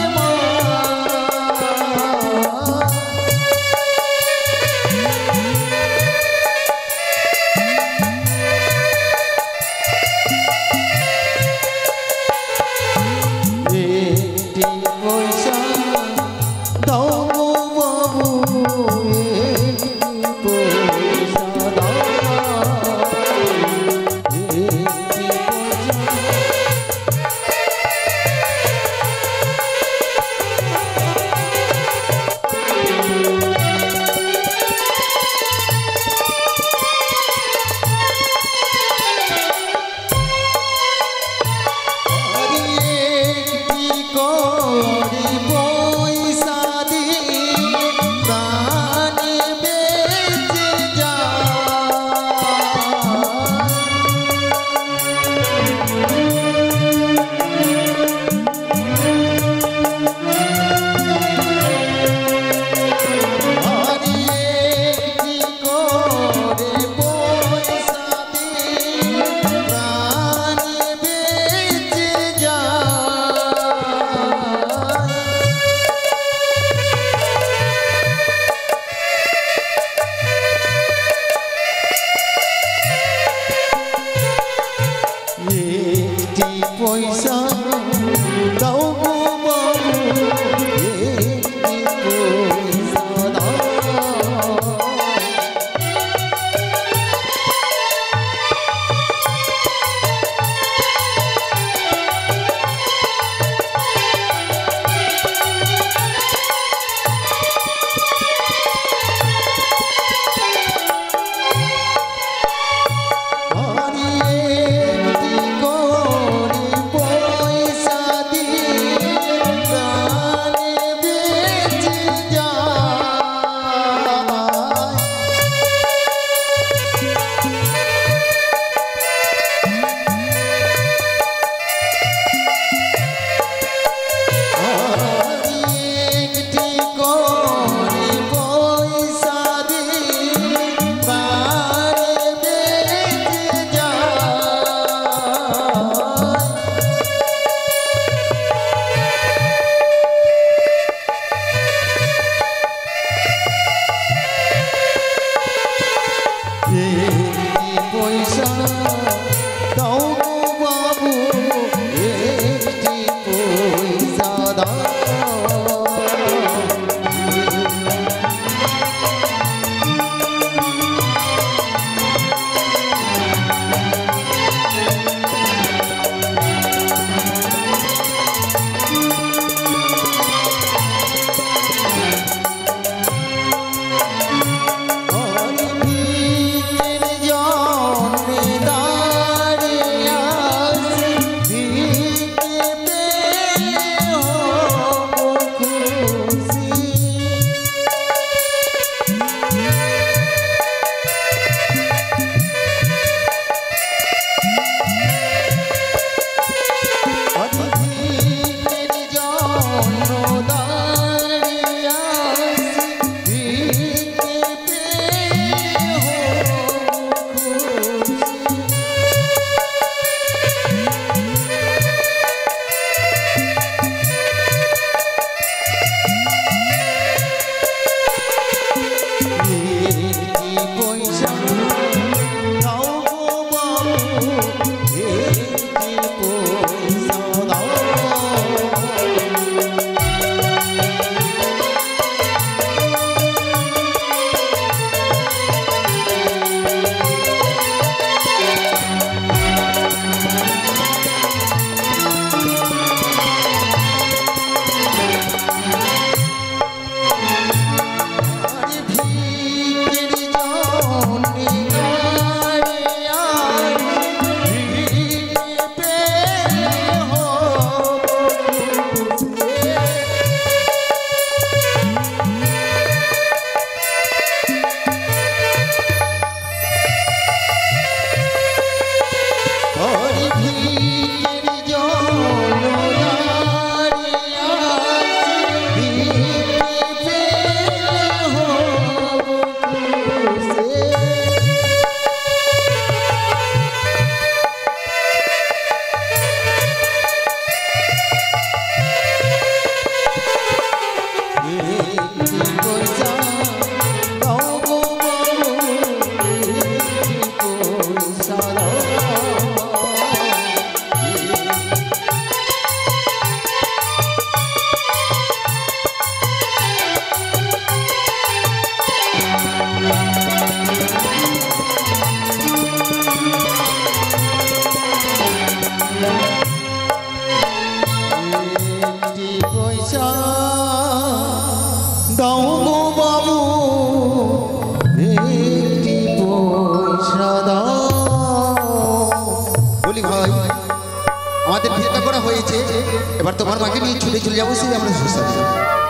এবার তোমার মাকে নিয়ে ছুটে চলে যাবো সেই আমরা শ্মশানে।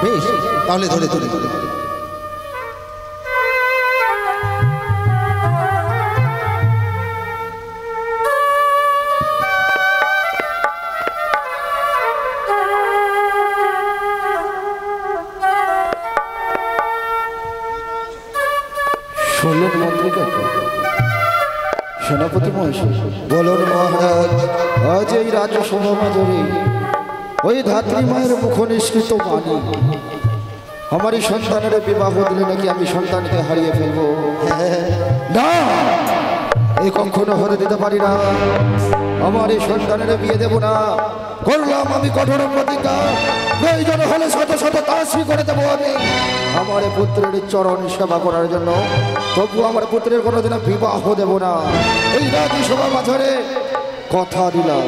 বেশ, তাহলে ধরে ধরে ধরে শুনলেন মন্ত্রী কাকু? সেনাপতি মহাশয় বলুন মহারাজ। আজ এই রাজসভা মাঝরে ওই ধাত্রী মায়ের মুখ নিষ্কৃত বাণী, আমার এই সন্তানের বিবাহ দিলে নাকি আমি সন্তানকে হারিয়ে ফেলবো। না, এই কখনো হতে দিতে পারি না। আমার এই সন্তানের বিয়ে দেব না। করলাম আমি কঠোর প্রতিজ্ঞা, প্রয়োজন হলে শত শত তাসি করে দেবো আমি আমার পুত্রের চরণ সেবা করার জন্য। তবু আমার পুত্রের কোনোদিন বিবাহ দেব না। এই রাজসভা মাঝরে কথা দিলাম।